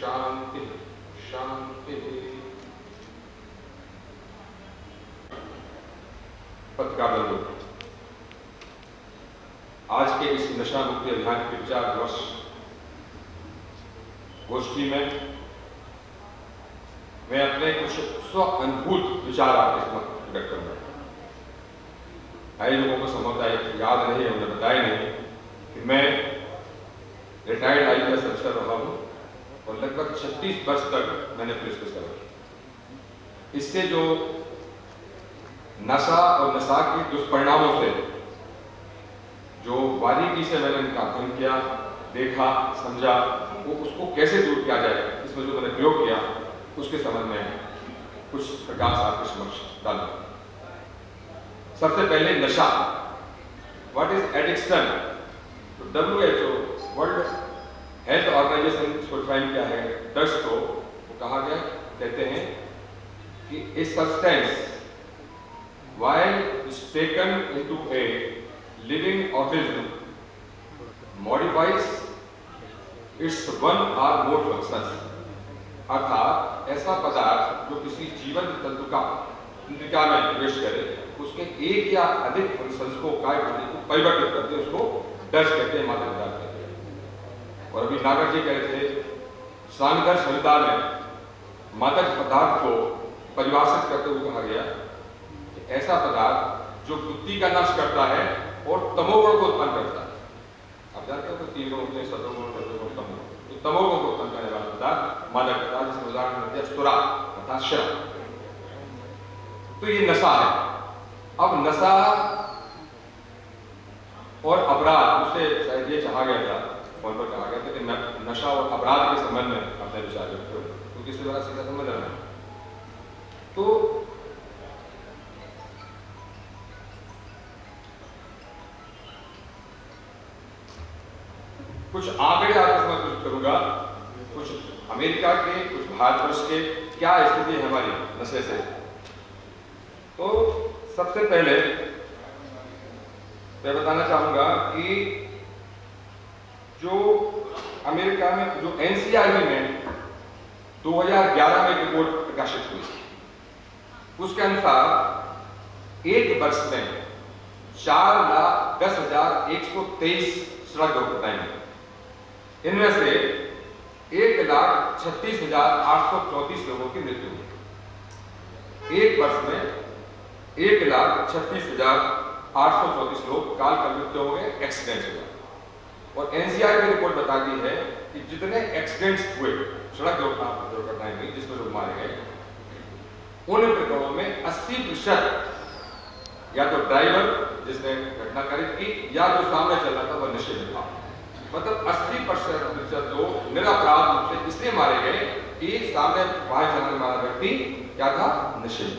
शांति शांति। पत्रकार बंधु, आज के इस नशा मुक्ति अभियान के विचार वर्ष गोष्ठी में मैं अपने कुछ स्व अनुभूत विचार आपके समक्ष व्यक्त करूंगा। कई लोगों को संभवतः याद नहीं है, उन्हें बताया नहीं कि मैं रिटायर्ड IPS अफसर रहा हूं और लगभग 36 वर्ष तक मैंने पुलिस की सेवा की। इससे जो नशा और नशा के दुष्परिणामों से जो बारीकी से मैंने उनका अध्ययन किया, देखा, समझा, वो उसको कैसे दूर किया जाए, इसमें जो मैंने प्रयोग किया उसके संबंध में कुछ प्रकाश आपके समक्ष डालूं। सबसे पहले नशा, व्हाट इज एडिक्शन? तो WHO वर्ल्ड हेल्थ ऑर्गेनाइजेशन इसको डिफाइन किया है। ड्रग्स को वो कहा गया, कहते हैं कि a substance while is taken into a living organism modifies its one or more functions। अर्थात ऐसा पदार्थ जो किसी जीवंत तंतु का तंत्रिका में प्रवेश करे, उसके एक या अधिक फंक्शंस को परिवर्तित करते हैं, उसको ड्रग्स कहते हैं, मादक पदार्थ कहते हैं। और अभी नागर जी कह रहे थे, सांगदर संहिता में मादक पदार्थ को परिभाषित करते हुए कहा गया कि ऐसा पदार्थ जो बुद्धि का नाश करता है और तमोगुण को उत्पन्न करता है। आप जानते हो तो 3 गुण होते हैं, सत्वगुण, रजोगुण, तमोगुण। तो तमोगुण को उत्पन्न करने वाला पदार्थ मादक पदार्थ, जिसमें उदाहरण दिया सुरा अर्थात शराब। तो ये नशा है। अब नशा और अपराध, उससे शायद ये चाहा गया था, फोन पर कहा गया था कि नशा और अपराध के संबंध में अपने विचार व्यक्त करो, क्योंकि इससे बड़ा सीधा संबंध है। तो कुछ आंकड़े आपके समझ करूंगा, कुछ अमेरिका के, कुछ भारतवर्ष के, क्या स्थिति है हमारी नशे से। तो सबसे पहले मैं बताना चाहूंगा कि जो अमेरिका में जो NCRB में 2011 में रिपोर्ट प्रकाशित हुई, उसके अनुसार एक वर्ष में 4,10,123 सड़क दुर्घटनाएं हुई। इनमें से 1,36,834 लोगों की मृत्यु हुई। एक वर्ष में 1,36,834 लोग काल का मृत्यु हो गए, एक्सीडेंट हुआ। और NCRB की रिपोर्ट बताती है कि जितने एक्सीडेंट्स हुए, सड़क दुर्घटनाएं हुई जिसमें लोग मारे गए, उन प्रकरणों में 80% या तो ड्राइवर जिसने घटना कारित की या जो सामने चल रहा था वह नशे में था। मतलब 80% लोग निरपराध रूप से इसलिए मारे गए कि सामने वाहन चलाने वाला व्यक्ति क्या था, नशे में।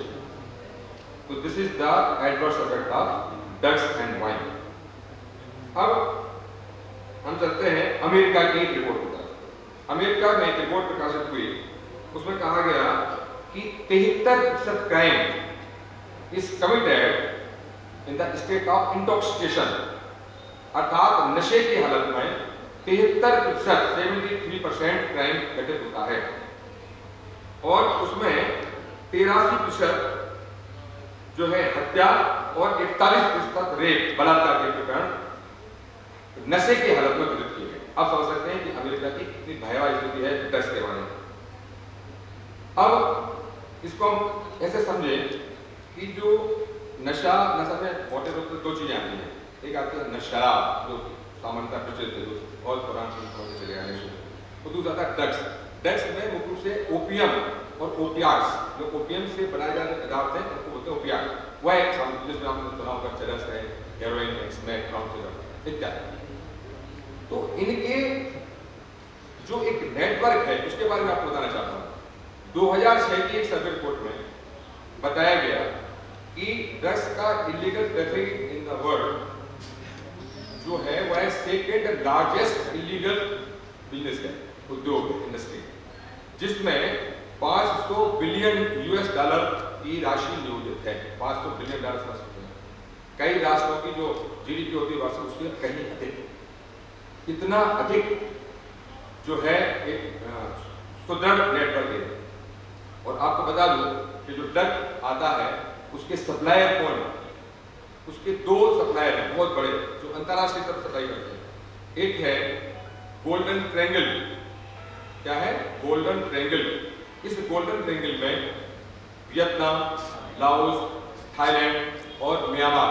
तो this is the adverse effect of drugs and wine. अब हम चलते हैं अमेरिका की एक रिपोर्ट की तरफ। अमेरिका में एक रिपोर्ट प्रकाशित हुई, उसमें कहा गया कि 73% crime is committed in the state of intoxication, अर्थात नशे की हालत में 73% क्राइम घटित होता है। और उसमें 83% जो है हत्या और 41% रेप, बलात्कार के प्रकरण नशे की हालत में घटित किए गए। अब समझ सकते हैं कि अमेरिका की कितनी भयावह स्थिति है ड्रग्स के बारे में। अब इसको हम ऐसे समझें कि जो नशा में मोटे रूप से 2 चीजें आती हैं। एक आती है शराब, जो सामान्यतः प्रचलित है, और पुराने चले आने से। तो दूसरा आता है ड्रग्स। ड्रग्स में मुख्य रूप से ओपियम और ओपियाट्स, जो ओपियम से बनाए जाने पदार्थ हैं उनको बोलते हैं ओपियाट। वह एक जिसमें आपने सुना होगा चरस है, हेरोइन है, स्मैक, ब्राउन शुगर इत्यादि। तो इनके जो एक नेटवर्क है उसके बारे में आपको बताना चाहता हूँ। 2006 की एक सर्वे रिपोर्ट में बताया गया कि ड्रग्स का illegal traffic in the world जो है वह सेकेंड लार्जेस्ट इलीगल बिजनेस है, उद्योग इंडस्ट्री, जिसमें $500 बिलियन की राशि नियोजित है। $500 बिलियन समझ सकते हैं। कई राष्ट्रों की जो GDP होती है वार्षिक, उससे कहीं अधिक, इतना अधिक जो है एक सुदृढ़ नेटवर्क है। और आपको बता दूं कि जो ड्रग आता है उसके सप्लायर कौन है? उसके दो सप्लायर हैं बहुत बड़े जो अंतरराष्ट्रीय तरफ सप्लाई करते हैं। एक है गोल्डन ट्रायंगल। क्या है? Golden triangle. इस गोल्डन ट्रायंगल में वियतनाम, लाओस, थाईलैंड और म्यांमार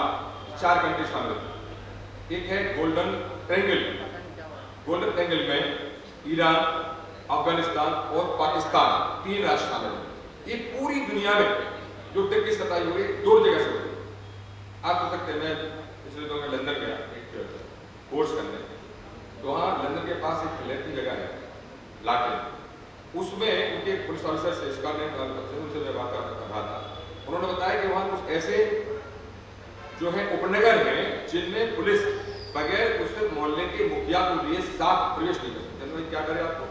4 कंट्री शामिल हैं। एक है गोल्डन ट्रायंगल। गोल्डन ट्रायंगल में ईरान, अफगानिस्तान और पाकिस्तान 3 राष्ट्र शामिल हैं। ये पूरी दुनिया में जो ड्रग की सप्लाई हो रही है 2 जगह से हो रही है। आप सोच सकते हैं, मैं पिछले दिनों में लंदन गया एक कोर्स करने, तो वहाँ लंदन के पास एक फ्लैट की जगह है लाटे, उसमें उनके पुलिस ऑफिसर से स्कॉटलैंड उनसे मैं बात कर रहा था। उन्होंने बताया कि वहाँ कुछ ऐसे जो है उपनगर हैं जिनमें पुलिस बगैर उस मोहल्ले के मुखिया को लिए साथ प्रवेश नहीं कर सकते। क्या करे आपको?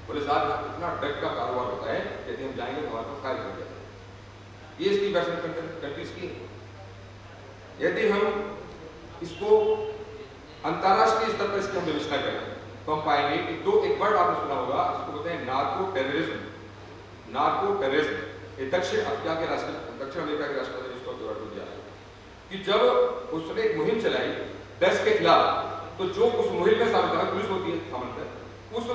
पुलिस आज इतना ड्रग का कारोबार होता है, यदि हम जाएंगे तो हमारे पास फायर कर जाते हैं। ये इसकी वेस्टर्न कंट्रीज की। यदि हम इसको अंतरराष्ट्रीय स्तर पर इसकी हम विवेचना करें तो हम पाएंगे कि एक वर्ड आपने सुना होगा, इसको बोलते हैं नार्को टेररिज्म। नार्को टेररिज्म ये दक्षिण अफ्रीका के दक्षिण अमेरिका के राष्ट्रपति ने इसको वर्ड दिया कि जब उसने एक मुहिम चलाई ड्रग्स के खिलाफ, तो जो उस मुहिम में शामिल था, पुलिस होती है सामान्यतः, उस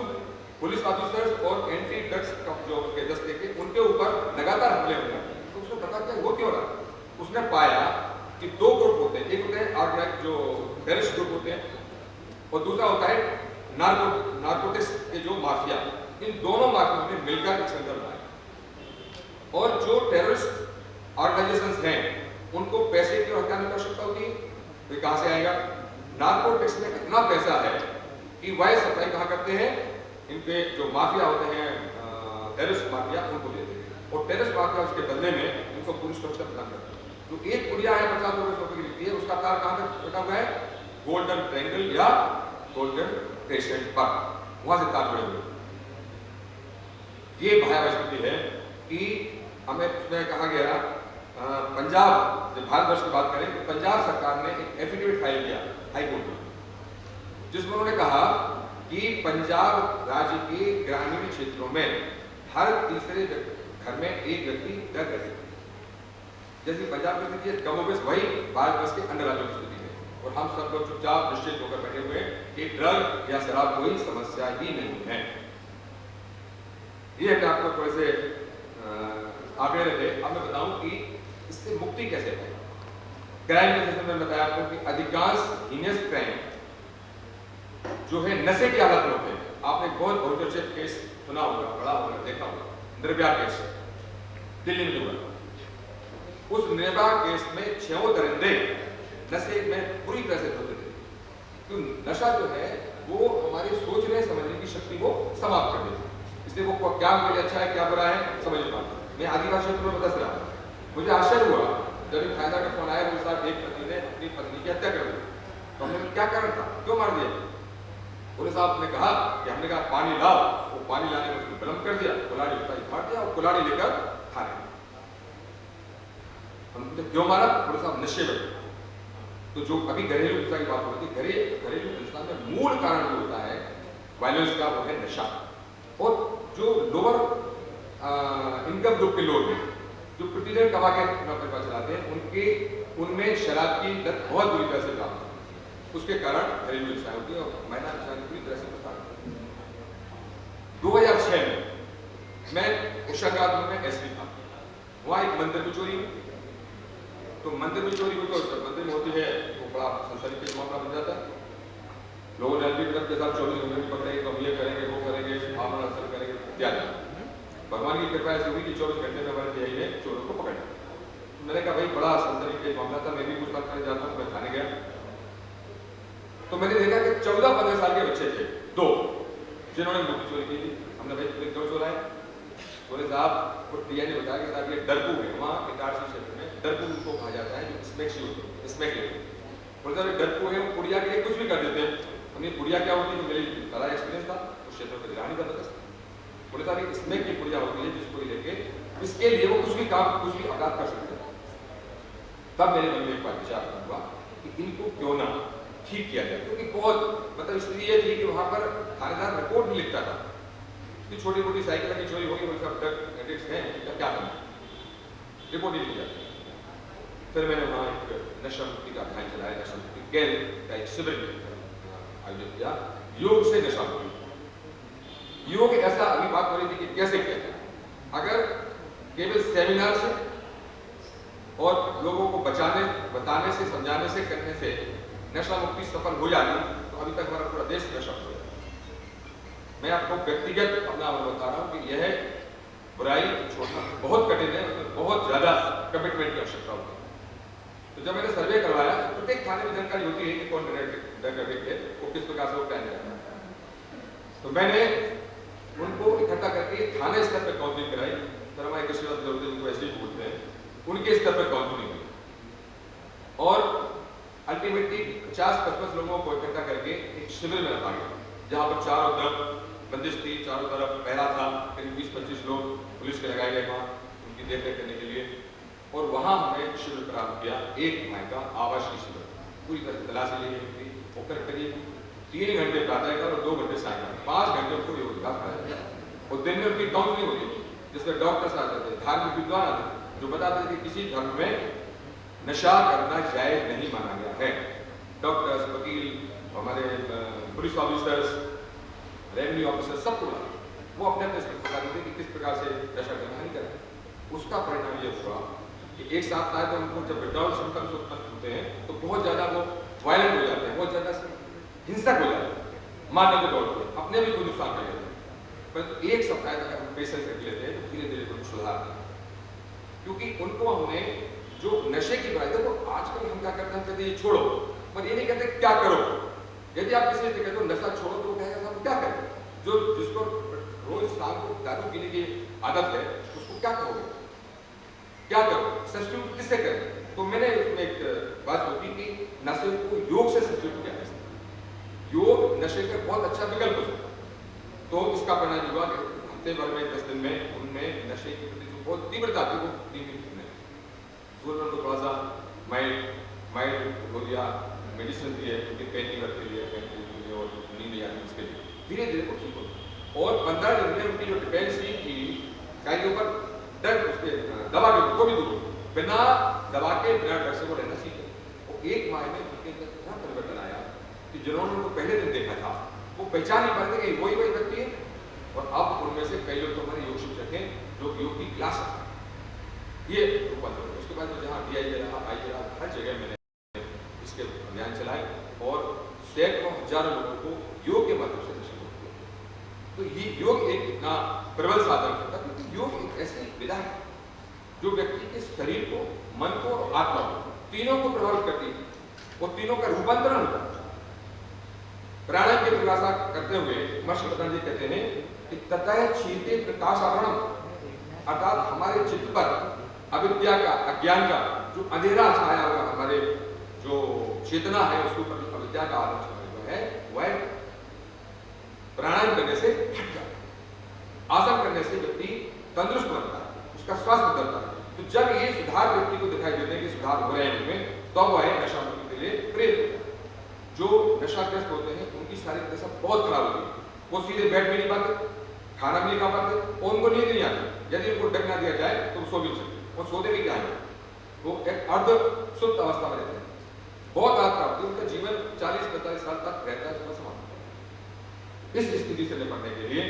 पुलिस ऑफिसर्स और एंटी ड्रग्स जो के दस्ते के उनके ऊपर लगातार हमले हुए। तो उसको पता क्या वो क्यों रहा? उसने पाया कि 2 ग्रुप होते हैं। एक होते हैं ऑर्गेनाइज्ड जो टेररिस्ट ग्रुप होते हैं और दूसरा होता है नार्कोटिक्स के जो माफिया। इन दोनों माफिया ने मिलकर एक संगठन बनाया और जो टेररिस्ट ऑर्गेनाइजेशंस हैं उनको पैसे की हटाने की आवश्यकता होती है। तो कहां से आएगा? नार्कोटिक्स में इतना पैसा है कि वह सप्लाई कहां करते हैं? इनके जो माफिया होते हैं टेररिस्ट माफिया, उनको देते हैं और टेररिस्ट माफिया उसके बदले में इनको पूरी सुरक्षा प्रदान करते हैं। तो एक पुड़िया है 50 रुपए की बिकती है, उसका तार कहां तक रखा हुआ है? गोल्डन ट्रायंगल या गोल्डन क्रेसेंट पर, वहां से तार जुड़े हुए। ये भयावह स्थिति है कि हमें उसमें कहा गया पंजाब, जब भारतवर्ष की बात करें तो पंजाब सरकार ने एक एफिडेविट फाइल किया हाई कोर्ट में, जिसमें उन्होंने कहा कि पंजाब राज्य के ग्रामीण क्षेत्रों में हर तीसरे घर में एक व्यक्ति ड्रग रहता है। जैसी पंजाब की स्थिति है कमोबेश वही भारतवर्ष के अन्य राज्यों की स्थिति है। और हम सब लोग चुपचाप निश्चित होकर बैठे हुए कि ड्रग या शराब कोई समस्या ही नहीं है। ये मैं आपको थोड़े से आगे रहे। अब मैं बताऊं कि इससे मुक्ति कैसे पाए। क्राइम में जैसे मैंने बताया आपको कि अधिकांश हीनियस क्राइम जो है नशे की हालत में होते हैं। आपने बहुत बहुचर्चित केस सुना होगा, पढ़ा होगा, देखा होगा, निर्भया केस दिल्ली में हुआ। उस निर्भया केस में 6 दरिंदे नशे में पूरी तरह से धोते थे। तो नशा जो है वो हमारी सोचने समझने की शक्ति को समाप्त कर देता है। इसलिए वो क्या मेरे अच्छा है क्या बुरा है समझ नहीं पाता। मैं आदिवासी क्षेत्र में बता रहा, मुझे आश्चर्य हुआ जब फायदा का फोन आया, मेरे साथ एक पति ने अपनी पत्नी की हत्या कर दी। तो हमने क्या कारण था, क्यों मार दिया? पुलिस साहब ने कहा कि हमने कहा पानी लाओ, वो पानी लाने में उसने विलंब कर दिया, कुल्हाड़ी फाड़ दिया और कुल्हाड़ी लेकर खा रहे। हमने क्यों मारा? पुलिस साहब नशे में। तो जो अभी घरेलू हिंसा की बात हो रही थी, घरेलू हिंसा में मूल कारण जो होता है वायलेंस का, वो है नशा। और जो लोअर इनकम ग्रुप के लोग हैं जो प्रतिदिन कमा के अपना परिवार चलाते हैं, उनमें शराब की लत बहुत बुरी तरह से प्राप्त है। उसके कारण घरेलू हिंसा होती है और महिला हिंसा पूरी तरह से प्रसार। 2006 में मैं होशंगाबाद में एसपी था, वहाँ एक मंदिर में चोरी हुई। तो मंदिर में चोरी हुई तो मंदिर में होती है वो बड़ा सनसनीखेज मामला बन जाता है। लोगों ने एलपी के साथ 24 घंटे में पकड़ेंगे, तो हम ये करेंगे वो करेंगे, आप असर करेंगे इत्यादि। भगवान की कृपा ऐसी हुई कि 24 घंटे में हमारे पीआई ने चोरों को पकड़ा। मैंने कहा भाई बड़ा सनसनीखेज मामला था, मैं भी पूछताछ करने जाता हूँ। मैं थाने गया तो मैंने देखा कि 14-15 साल के बच्चे थे, 2 जिन्होंने मूर्ति चोरी की थी। हमने भाई तुम्हें क्यों चोरा है? बोले साहब को टीआई ने बताया कि साहब ये डरपू है, वहाँ इटारसी क्षेत्र में डरपू उनको कहा जाता है, जो स्मैक शी होती है, स्मैक लेते हैं। बोले साहब डरपू है, वो पुड़िया के लिए कुछ भी कर देते हैं। हमने पुड़िया क्या होती है, तो मेरी सारा एक्सपीरियंस था उस क्षेत्र में, निगरानी जबरदस्त। बोले साहब एक स्मैक की पुड़िया होती है जिसको लेके इसके लिए वो कुछ भी काम, कुछ भी अपराध कर सकते हैं। तब मेरे मन में एक बार विचार हुआ कि इनको क्यों ना ठीक किया जाए, क्योंकि बहुत मतलब स्थिति ये थी कि वहां पर थानेदार रिपोर्ट भी लिखता था कि छोटी मोटी साइकिल की चोरी होगी, बोले सब ड्रग एडिक्ट्स हैं, तो क्या करना, रिपोर्ट ही नहीं किया। फिर मैंने वहाँ एक नशा मुक्ति का अभियान चलाया, नशा मुक्ति केंद्र का एक शिविर आयोजित किया, योग से नशा मुक्ति। योग ऐसा अभी बात हो रही थी कि कैसे किया जाए। अगर केवल सेमिनार से और लोगों को बताने से, समझाने से, करने से नशा मुक्ति सफल हो जाती तो अभी तक हमारा पूरा देश नशा हो जाता। मैं आपको व्यक्तिगत अपना अनुभव बता रहा हूँ कि यह बुराई छोड़ना बहुत कठिन है, उसमें बहुत ज्यादा कमिटमेंट की आवश्यकता होती है। तो जब मैंने सर्वे करवाया, प्रत्येक थाने में जानकारी होती है कि कौन ड्रग एडिक्ट है, वो किस प्रकार से वो प्लान करता है। तो मैंने उनको इकट्ठा करके थाने स्तर पर काउंसलिंग कराई, फिर हमारे कृषि जरूरत जिनको ऐसे बोलते हैं, उनके स्तर पर काउंसलिंग हुई और अल्टीमेटली 50-55 लोगों को इकट्ठा करके एक शिविर में रखा गया, जहाँ पर चारों तरफ बंदिश थी, चारों तरफ पहरा था, करीब 20-25 लोग पुलिस के लगाए गए वहाँ उनकी देखरेख करने के लिए। और वहाँ हमने शिविर प्रारंभ किया, एक माह का आवासीय शिविर, पूरी तरह से तलाशी ली गई थी। और करीब 3 घंटे प्रातःकाल और 2 घंटे सायंकाल, 5 घंटे उनको योग अभ्यास कराया जाता। और दिन में उनकी काउंसलिंग होती थी, जिसमें डॉक्टर्स आते थे, धार्मिक विद्वान आते थे, जो बताते थे कि किसी धर्म में नशा करना जायज नहीं माना गया है। डॉक्टर्स, वकील, हमारे पुलिस ऑफिसर्स, रेवेन्यू ऑफिसर, सबको वो अपने अपने बताते थे कि किस प्रकार से नशा करना नहीं करना। उसका परिणाम ये हुआ कि एक साथ आए तो उनको जब विड्रॉल सिम्टम्स उत्पन्न होते हैं तो बहुत ज्यादा वो वायलेंट हो जाते हैं, बहुत ज्यादा हिंसक हो जाते हैं, मारने को दौड़ते हैं, अपने भी कोई नुकसान कर लेते हैं। परंतु एक सप्ताह तक हम पेशेंस रख लेते हैं तो धीरे धीरे कुछ सुधार आता है, क्योंकि उनको हमने जो नशे की बुराई, देखो आजकल हम क्या करते हैं, कहते ये छोड़ो, पर ये नहीं कहते क्या करो। यदि आप किसी से कहते हो नशा छोड़ो तो वो कहेगा हम क्या करें। जो जिसको रोज शाम को दारू पीने की आदत है उसको क्या कहोगे, क्या करो, सब्स्टिट्यूट किससे करें। तो मैंने उसमें एक बात सोची कि नशे को योग से सब्स्टिट्यूट किया जा सकता है, योग नशे का बहुत अच्छा विकल्प हो सकता है। तो इसका परिणाम हुआ कि हफ्ते भर में 10 दिन में उनमें नशे की प्रति जो बहुत तीव्रता थी वो धीमे सूर्य को थोड़ा सा माइल्ड हो गया, मेडिसिन दी है क्योंकि पेन किलर के लिए और नींद आती है उसके लिए, धीरे धीरे वो ठीक हो। और 15 दिन में उनकी जो डिपेंडेंसी थी चाहे के ऊपर ड्रग, उसके दवा के ऊपर, वो भी दूर हो, बिना दवा के, बिना ड्रग से वो रहना सीखे। और 1 माह में उनके अंदर इतना परिवर्तन आया कि जिन्होंने उनको पहले दिन देखा था वो पहचान नहीं पाते कि वही व्यक्ति है। और अब उनमें से कई लोग तो हमारे योग शिक्षक हैं जो योग की क्लास ये रूपांतर। उसके बाद जहाँ DI रहा, आई रहा, हर जगह मैंने इसके अभियान चलाए और सैकड़ों हजारों लोगों को योग के माध्यम से नशा मुक्त किया। तो ये योग एक इतना प्रबल साधन होता है, क्योंकि योग एक ऐसी विधा है जो व्यक्ति के शरीर को, मन को और आत्मा को, तीनों को प्रभावित करती है और तीनों का रूपांतरण होता है। प्राणायाम की परिभाषा करते हुए महर्षि पतंजलि कहते हैं कि ततः चेते प्रकाश आवरण, अर्थात हमारे चित्त पर अविद्या का, अज्ञान का जो अंधेरा छाया हुआ, हमारे जो चेतना है उसके ऊपर अविद्या का आवरण छाया हुआ है, वह प्राणायाम करने से हट जाता है। आसन करने से व्यक्ति तंदुरुस्त बनता है, उसका स्वास्थ्य बदलता है। तो जब ये सुधार व्यक्ति को दिखाई देते हैं कि सुधार हो रहे हैं उनमें, तब वह नशा मुक्ति के लिए प्रेरित होता है। जो नशाग्रस्त होते हैं उनकी शारीरिक दशा बहुत खराब होती है, वो सीधे बैठ भी नहीं पाते, खाना भी नहीं खा पाते और उनको नींद नहीं आती। यदि उनको डग ना दिया जाए तो वो सो भी नहीं सकते, वो सोते भी क्या है, वो एक अर्ध सुप्त अवस्था में रहते हैं, बहुत हालत खराब होती है, उनका जीवन 40-45 साल तक रहता है सुबह समाप्त। इस स्थिति से निपटने के लिए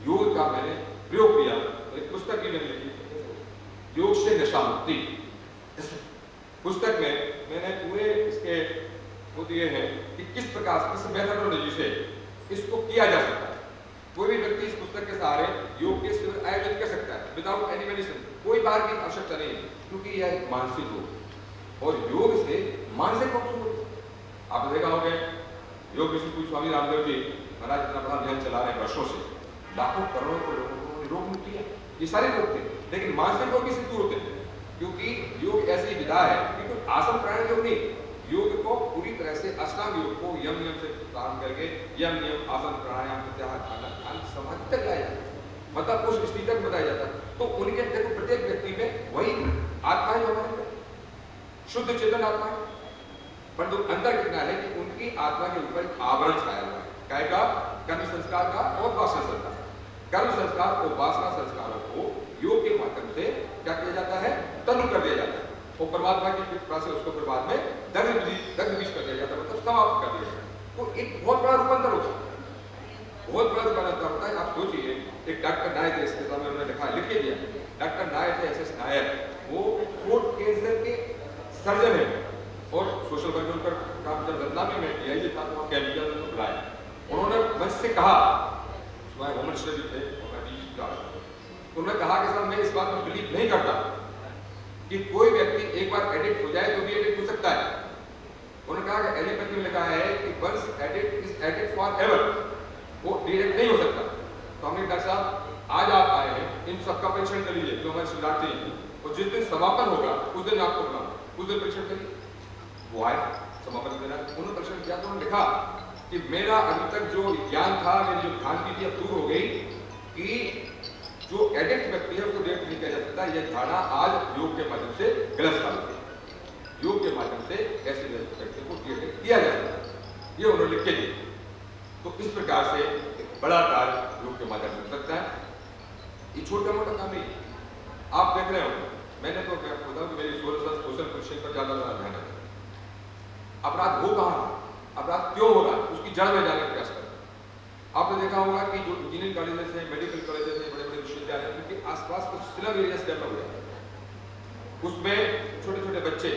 योग का मैंने प्रयोग किया। एक पुस्तक भी मैंने लिखी, योग से नशा मुक्ति। इस पुस्तक में मैंने पूरे इसके वो दिए हैं कि किस प्रकार से, किस मेथोडोलॉजी से इसको किया जा सकता है। कोई भी व्यक्ति इस पुस्तक के सहारे योग के शिविर आयोजित कर सकता है विदाउट एनी मेडिसिन, कोई बाहर की आवश्यकता नहीं है, क्योंकि यह एक मानसिक रोग और योग से मानसिक रोग दूर होता है। आपने देखा होगा योग ऋषि स्वामी रामदेव जी महाराज इतना बड़ा अभियान चला रहे हैं वर्षों से, लाखों करोड़ों को लोगों को रोग मुक्ति है, ये सारे रोग थे, लेकिन मानसिक रोग किसी दूर होते हैं, क्योंकि योग ऐसी विधा है, क्योंकि आसन प्राणायाम योग नहीं, योग को पूरी तरह से अष्टांग योग को यम नियम से प्रारंभ करके यम नियम, आसन, प्राणायाम, प्रत्याहार, ध्यान, समाधि तक लाया जाता है, मतलब उस स्थिति तक बताया जाता है। तो उनके देखो प्रत्येक व्यक्ति में वही आत्मा है जो हमारे शुद्ध चेतन आत्मा है, परंतु अंदर कितना है कि उनकी आत्मा के ऊपर आवरण छाया हुआ है, काय का, कर्म संस्कार का और वासना संस्कार। कर्म संस्कार और वासना संस्कारों को योग के माध्यम से क्या किया जाता है, तनु कर दिया जाता है और परमात्मा की कृपा से उसको फिर बाद में दग्ध बीज कर दिया जाता है, मतलब समाप्त कर दिया जाता है। तो एक बहुत बड़ा रूपांतर होता है, बहुत बड़ा रूपांतर होता है। आप सोचिए, एक डॉक्टर नायर थे, इसके सामने उन्होंने लिखा लिख के दिया, डॉक्टर नायर थे, एस.एस. नायर, वो थ्रोट कैंसर के सर्जन है और सोशल वर्कर पर काम जब बदनामी में किया था तो कैंपियर ने बुलाया, उन्होंने मंच से कहा, उसमें होम मिनिस्टर भी थे, उन्होंने कहा कि साहब मैं इस बात में बिलीव नहीं करता कि कोई व्यक्ति एक बार एडिक्ट हो जाए तो भी एडिक्ट हो सकता है। उन्होंने कहा कि एलोपैथी में लिखा है कि once addict is addict forever, वो डिरेक्ट नहीं हो सकता। तो हमने डॉक्टर साहब आज आप आए हैं, इन सबका परीक्षण कर लीजिए जो हमारे शिलार्थ हैं, और जिस दिन समापन होगा उस दिन आपको बुलाऊंगा, उस दिन परीक्षण करिए। वो आए समापन देना, उन्होंने परीक्षण किया तो उन्होंने लिखा कि मेरा अभी तक जो ज्ञान था, मेरी जो भ्रांति थी अब दूर हो गई कि जो एडिक्ट व्यक्ति है उसको डिरेक्ट नहीं किया जा सकता। यह धारणा आज योग के माध्यम से गलत साबित हुई। योग के माध्यम से ऐसे व्यक्ति को डिरेक्ट किया जा सकता है, ये उन्होंने लिख के दिया। तो इस प्रकार से एक बड़ा कार्य योग के माध्यम से हो सकता है। ये छोटा मोटा काम नहीं, आप देख रहे हो, मैंने तो क्या बताऊं कि मेरी सोशल क्वेश्चन पर ज्यादा ध्यान है। अपराध हो कहाँ, अपराध क्यों हो रहा है, उसकी जड़ में जाने का प्रयास करें। आपने देखा होगा कि जो इंजीनियरिंग कॉलेजेस हैं, मेडिकल कॉलेजेस हैं, बड़े बड़े विश्वविद्यालय, उनके आसपास कुछ स्लम एरियाज डेवलप हो जाते हैं। उसमें छोटे छोटे बच्चे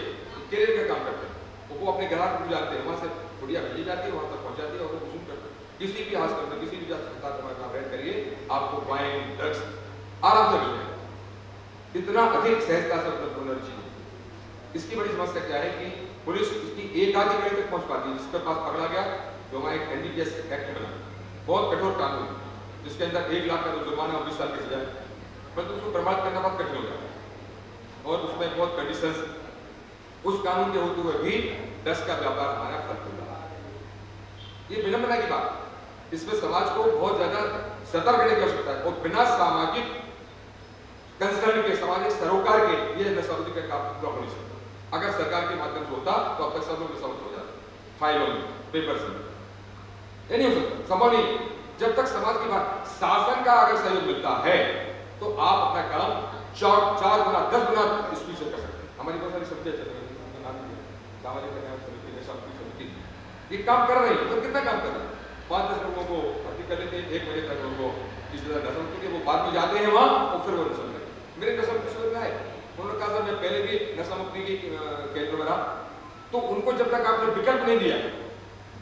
कैरियर का काम करते हैं, वो अपने ग्राहक को जानते हैं, वहाँ से गुड़िया भेजी जाती है, वहाँ तक पहुँच जाती है और वो कुछ करते हैं। किसी भी हॉस्पिटल में, किसी भी अस्पताल में आप रेड करिए, आपको वाइन ड्रग्स आराम से मिल जाएगा। इतना अधिक सहजता से उपलब्ध होना चाहिए। इसकी बड़ी समस्या क्या है कि पुलिस इसकी एक आधी कड़ी तक पहुंच पाती है। जिसके पास पकड़ा गया, जो हमारा एक एनडीपीएस एक्ट बना, बहुत कठोर कानून, जिसके अंदर 1 लाख का तो जुर्माना और 20 साल की सजा, परंतु उसको प्रमाणित करना बहुत कठिन हो जाता है और उसमें बहुत कंडीशंस, उस कानून के होते हुए भी ड्रग्स का व्यापार हमारा फल हो रहा है। ये विडंबना की बात, इसमें समाज को बहुत ज्यादा सतर्क रहने की आवश्यकता है और बिना सामाजिक कंसर्न के, सामाजिक सरोकार के ये नशाबंदी का काम पूरा हो नहीं सकता। अगर सरकार के माध्यम से होता तो अब तक सब लोग नशामुक्त हो जाते, फाइलों में, पेपर्स में। ये नहीं हो सकता, संभव नहीं। जब तक समाज की बात, शासन का अगर सहयोग मिलता है तो आप अपना काम 4 गुना 10 गुना स्पीड से कर सकते हैं। हमारी बहुत सारी समितियां चल रही है, सामाजिक कल्याण समिति, नशामुक्ति समिति, ये काम कर रही है। तो कितना काम कर रहे हैं, 5-10 लोगों को भर्ती कर लेते हैं, 1 महीने तक उनको इस तरह नशामुक्ति के, वो बाद में जाते हैं वहाँ और फिर वो नशा में। मेरे नशामुक्ति शिविर में आए, उन्होंने कहा मैं पहले भी नशामुक्ति की केंद्र में रहा, तो उनको जब तक आपने विकल्प नहीं दिया,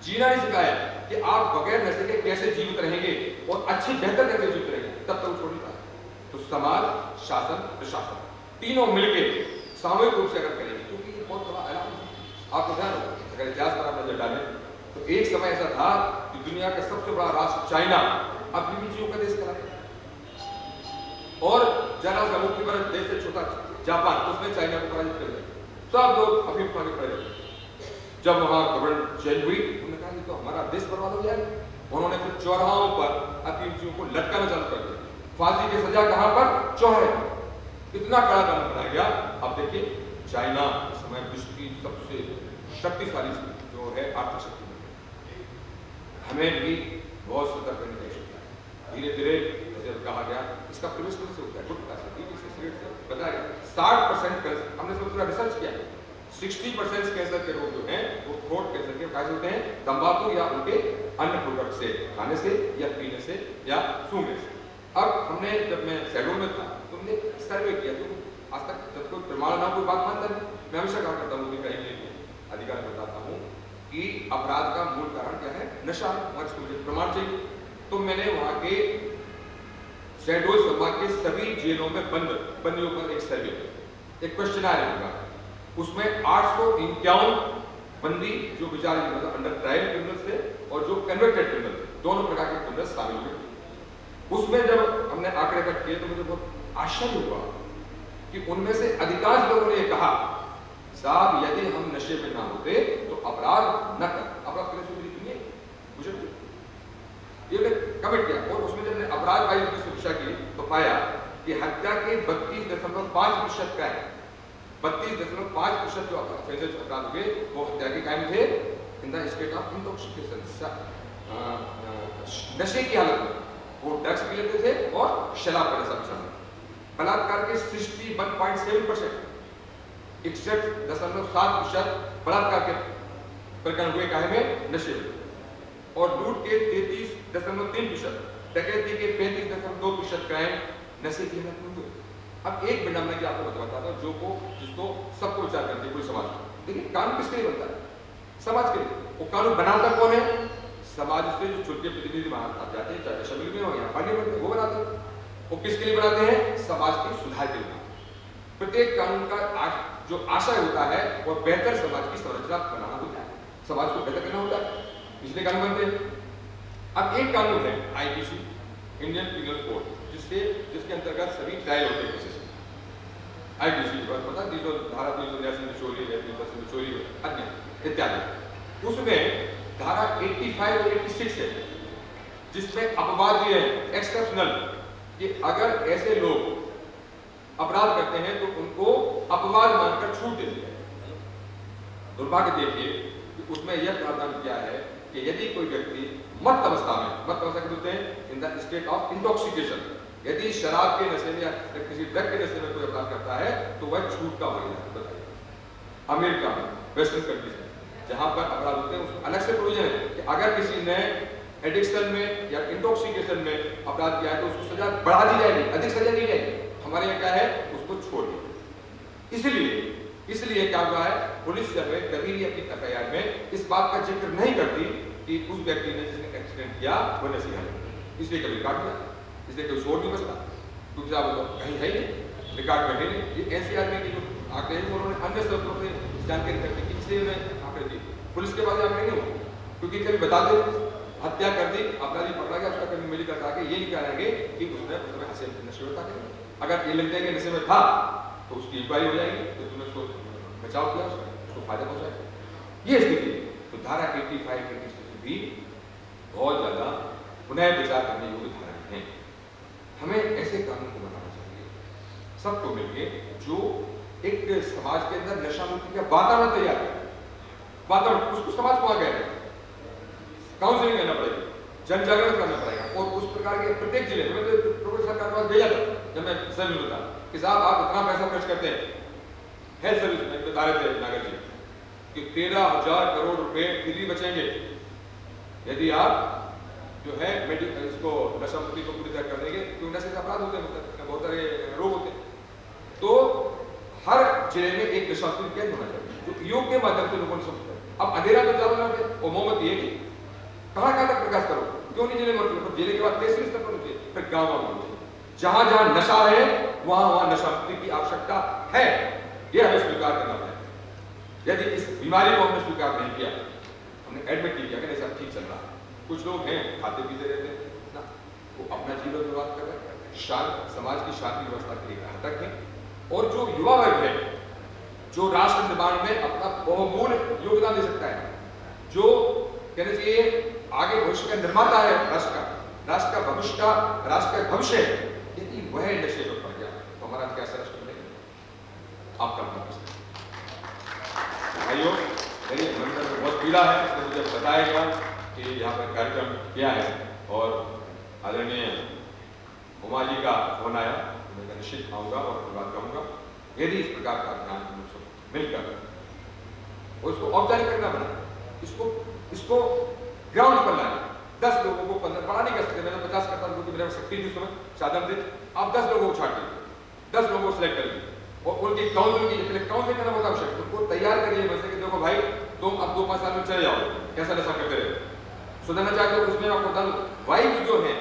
जीना नहीं सिखाया कि आप बगैर नशे के कैसे जीवित रहेंगे और अच्छी बेहतर कैसे जीवित रहेंगे, तब तक छोड़ नहीं पाए। तो समाज, शासन, प्रशासन तीनों मिलके सामूहिक रूप से अगर करेंगे, क्योंकि ये बहुत बड़ा ऐलान है। आपको ध्यान रखो, अगर इतिहास पर आप नजर डालें तो एक समय ऐसा था कि दुनिया का सबसे बड़ा राष्ट्र चाइना अब बीबीसीओ का देश करा, और जरा सा मुख्य भारत देश से छोटा जापान, उसने चाइना को पराजित कर दिया। सब लोग अफीम खाने पड़े। जब वहां गवर्नमेंट चेंज हुई, उन्होंने कहा तो हमारा देश बर्बाद हो जाएगा। उन्होंने फिर चौराहों पर अफीमचियों को लटकाना चालू कर दिया। फांसी की सजा कहां पर, चौराहे पर। इतना कड़ा कानून बनाया गया। अब देखिए चाइना इस समय विश्व की सबसे शक्तिशाली जो है आर्थिक शक्ति, हमें भी बहुत सतर्क रहने की आवश्यकता है। धीरे धीरे जैसे कहा गया, इसका प्रवेश कैसे होता है, गुटखा से, बीड़ी से, सिगरेट से, बताया 60% कैंसर, हमने इसमें पूरा रिसर्च किया, 60% कैंसर के रोग जो हैं वो थ्रोट कैंसर के कैसे होते हैं, तंबाकू या उनके अन्य प्रोडक्ट से, खाने से या पीने से या सूंघने से। अब हमने, जब मैं शहडोल में था, तुमने सर्वे किया, तो आज तक जब कोई प्रमाण ना कोई बात मानता नहीं। मैं हमेशा कहा करता हूँ कि कहीं अधिकार बताता हूँ कि अपराध का मूल कारण क्या है, नशा, मुझे प्रमाण चाहिए। तो मैंने वहां के शहडोल संभाग के सभी जेलों में बंद बंदियों पर एक सर्वे, एक क्वेश्चनर होगा, उसमें 851 बंदी जो बेचारे मतलब अंडर ट्रायल क्रिमिनल थे और जो कन्वर्टेड क्रिमिनल थे, दोनों प्रकार के क्रिमिनल शामिल हुए। उसमें जब हमने आंकड़े इकट्ठे किए तो मुझे बहुत आश्चर्य हुआ कि उनमें से अधिकांश लोगों ने कहा, साहब यदि हम नशे में ना होते तो अपराध न कर, अपराध करने से दुनिया मुझे ये कमिट किया। और उसमें जब अपराध आयोग की सुरक्षा की तो पाया कि हत्या के 32.5% का है, 32.5% जो अपराध हुए वो हत्या के कायम थे in the state of intoxication, नशे की हालत में। वो ड्रग्स भी लेते थे और शराब का नशा भी शामिल। बलात्कार के 61.7%, 61.7% बलात्कार के प्रकरण हुए काहे में, नशे में। और लूट के 33.3%, डकैती के 35.2% क्राइम नशे की हालत में हुए। अब एक विडंबना की आपको बताता हूं जिसको सबको विचार करती है पूरे समाज को। देखिए कानून किसके लिए बनता है, समाज के लिए। वो कानून बनाता कौन है, समाज से जो छोटे प्रतिनिधि बाहर जाते हैं, चाहे असेंबली में हो या पार्लियामेंट में, वो बनाते हैं। वो किसके लिए बनाते हैं, समाज के सुधार के लिए। प्रत्येक कानून का जो आशय होता है वो बेहतर समाज की संरचना बनाना होता है, समाज को बेहतर करना होता है, इसलिए कानून बनते हैं। अब एक कानून है आईपीसी, इंडियन पीनल कोड, जिसके अंतर्गत सभी ट्रायल होते हैं। आईपीसी के बाद पता धारा 383 में चोरी है, 380 में चोरी है, अन्य इत्यादि। उसमें धारा 85 और 86 है, जिसमें अपवाद भी है, एक्सेप्शनल, कि अगर ऐसे लोग अपराध करते हैं तो उनको अपवाद मानकर छूट देती है। दुर्भाग्य देखिए कि उसमें यह प्रावधान किया है कि यदि कोई व्यक्ति मत अवस्था में, मत अवस्था के बोलते हैं in the state of intoxication, यदि शराब के नशे में या किसी ड्रग के नशे में कोई अपराध करता है तो वह छूट का होगा। बताइए अमेरिका में, वेस्टर्न कंट्रीज में जहां पर अपराध होते हैं उसमें अलग से प्रोविजन है कि अगर किसी ने एडिक्शन में या इंटॉक्सिकेशन में अपराध किया है तो उसको सजा बढ़ा दी जाएगी, अधिक सजा दी जाएगी। हमारे यहाँ क्या है, उसको छोड़ दिया। इसलिए क्या हुआ है, पुलिस जब कभी भी अपनी एफआईआर में इस बात का जिक्र नहीं करती कि उस व्यक्ति ने जिसने एक्सीडेंट किया वो नशे में, इसलिए कभी काट दिया, इसलिए कोई शोर नहीं बचता, क्योंकि आप कहीं है नहीं, रिकॉर्ड में है नहीं। ये एनसीआर में जो आंकड़े हैं उन्होंने अन्य स्रोतों से जानकारी करने की, इसलिए उन्हें आंकड़े दी। पुलिस के पास आंकड़े नहीं हो, क्योंकि कभी बता दे हत्या कर दी, अपराधी पकड़ा गया, उसका कभी मिली करता के ये नहीं कराएंगे कि उसने उस समय हंसे नशे में था। अगर ये लगता है कि नशे में था तो उसकी इंक्वायरी हो जाएगी, तो तुमने उसको बचाव किया, उसको फायदा पहुंचाएगा। ये स्थिति। तो धारा 85 86 भी बहुत ज्यादा पुनः विचार करने योग्य धाराएं हैं। हमें ऐसे कानून को बनाना चाहिए सबको मिलकर, जो एक समाज के अंदर नशा मुक्ति का वातावरण तैयार करे। वातावरण उसको समाज को आगे काउंसलिंग करना पड़ेगा, जन जागरण करना पड़ेगा। और उस प्रकार के प्रत्येक जिले में प्रोफेसर सरकार के पास भेजा था जब मैं सर्विस में था कि साहब आप इतना पैसा खर्च करते हैं हेल्थ सर्विस में, बता रहे थे नागर जी कि 13,000 करोड़ रुपए फ्री बचेंगे यदि आप जो है इसको नशा मुक्ति को पूरी तरह कर देंगे, क्योंकि नशे से अपराध होते हैं, बहुत सारे रोग होते हैं। तो हर जिले में एक नशा मुक्ति केंद्र होना चाहिए जो योग के माध्यम से लोगों को समझता है। अब अंधेरा तो चालू ना है, और मोहम्मद ये कहां तक प्रकाश करो, क्यों नहीं जिले में, जिले के बाद तहसील स्तर पर होती है, फिर गांव में होती है। जहां जहां नशा है वहां नशा मुक्ति की आवश्यकता है, यह हमें स्वीकार करना पड़ेगा। यदि इस बीमारी को हमने स्वीकार नहीं किया, हमने एडमिट नहीं किया कि नहीं सब ठीक चल रहा है, कुछ लोग हैं खाते पीते रहते हैं ना, वो अपना जीवन बर्बाद कर रहे हैं, समाज की शांति व्यवस्था के लिए घातक है। और जो युवा वर्ग है जो राष्ट्र निर्माण में अपना बहुमूल्य योगदान दे सकता है, जो कहना चाहिए आगे भविष्य का निर्माता है, राष्ट्र का भविष्य का, राष्ट्र का भविष्य है, यदि वह नशे में पड़ गया तो हमारा कैसा राष्ट्र बनेगा? आपका भाइयों, मेरे मन में बहुत पीड़ा है, तो मुझे बताया गया कि यहाँ पर कार्यक्रम किया है और आदरणीय उमा जी का फोन आया, मैं निश्चित आऊँगा और बात कहूँगा। यदि इस प्रकार का अभियान मिलकर उसको औपचारिक करना बना, इसको ग्राउंड पर लाए, 10 लोगों को 15 बड़ा नहीं कर सकते, मैंने 50 करता क्योंकि मेरे शक्ति थी उस समय, साधन थे। आप 10 लोगों को छाट लीजिए, 10 लोगों को सिलेक्ट कर लीजिए और उनकी काउंसलिंग कीजिए। काउंसलिंग करना बहुत आवश्यक है, उनको तैयार करिए वैसे कि देखो भाई तुम अब 2-5 साल में चले जाओ, कैसा नशा करते रहे, सुधरना चाहते हो। उसमें आपको बता दूं, वाइफ जो है,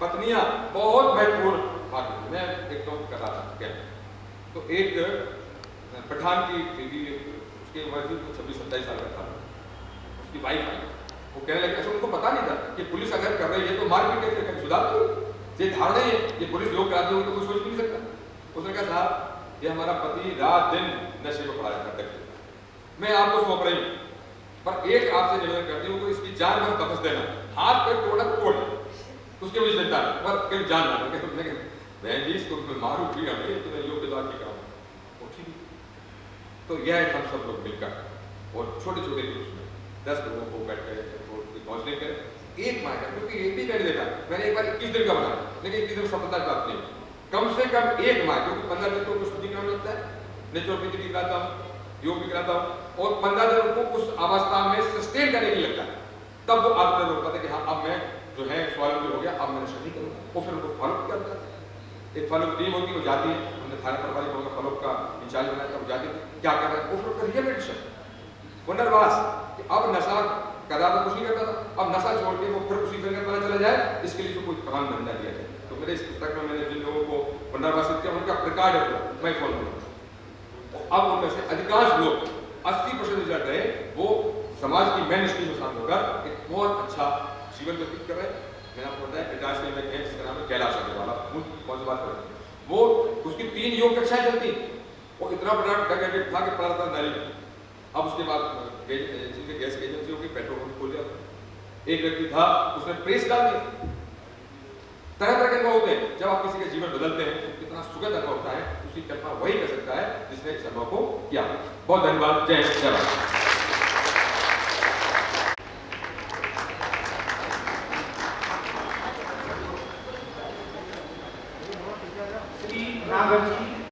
पत्नियां बहुत महत्वपूर्ण बात है। मैं एक तो कर रहा था क्या, तो एक पठान की बेटी, उसकी उम्र थी 26-27 साल का था, उसकी वाइफ आई, वो कहने लगे, अच्छा उनको पता नहीं था कि पुलिस अगर कर रही है तो मारपीट कैसे सुधार दो, ये धारणा है ये पुलिस लोग कराते हो तो कुछ सोच नहीं सकता। उसने कहा साहब ये हमारा पति रात दिन नशे को पढ़ाया करते थे, मैं आपको सौंप रही हूँ, पर एक आपसे निवेदन करती हूँ तो इसकी जान में बख्श देना, हाथ पे तोड़ा तो तोड़ उसके मुझे चिंता है, पर कहीं जान ना बहन जी इसको मारू भी हमें तो मैं योग के द्वार की कराऊँ। तो यह हम सब लोग मिलकर और छोटे छोटे ग्रुप्स में 10 लोगों को बैठ कर काउंसलिंग करें, एक माह का, क्योंकि ये भी मैंने देखा, मैंने एक बार 21 दिन का बनाया, लेकिन 21 दिन सफलता प्राप्त नहीं। कम से कम एक माह, क्योंकि 15 दिन तो शुद्धि करना लगता है, नेचुरोपैथी भी कराता हूँ, योग भी कराता हूँ, और 15 दिन उनको उस अवस्था में सस्टेन करने के लिए लगता है। तब वो आत्मनिर्भर हो पाता है कि हाँ अब मैं जो है स्वावलंबी हो गया, अब मैं नशा नहीं करूँगा। वो फिर उनको फॉलो किया जाता है। एक फॉलो टीम होती है, वो जाती है, हमने थाना प्रभारी को फॉलो का इंचार्ज बनाया था, वो जाती है, क्या कर रहा है, वो फिर रिहेबिलिटेशन, पुनर्वास, कि अब नशा करा तो कुछ नहीं करता था, अब नशा छोड़ के वो फिर उसी संगत में चला जाए, इसके लिए तो कोई काम धंधा दिया जाए। तो मेरे इस पुस्तक में मैंने जिन लोगों को पुनर्वासित किया, उनका प्रकार है मैं फॉलो करूँगा। अब उनमें से अधिकांश लोग 80% रिजल्ट रहे, वो समाज की मेन स्ट्रीम में शामिल होकर एक बहुत अच्छा जीवन व्यतीत कर रहे हैं। मैंने आपको बताया इंटरनेशनल में है, जिसका नाम है कैलाश अग्रवाल, कौन सी बात कर रहे हैं, वो उसकी 3 योग कक्षाएं चलती, वो इतना बड़ा डगेटेड था कि पड़ा था नाली में। अब उसके बाद गैस की एजेंसी होगी, पेट्रोल पंप खोल दिया। एक व्यक्ति था, उसने प्रेस डाल दी। तरह तरह के अनुभव होते हैं। जब आप किसी का जीवन बदलते हैं तो कितना सुखद अनुभव होता है, उसकी कल्पना वही कर सकता है जिसने इस अनुभव को किया। बहुत धन्यवाद। जय हिंद, जय भारत।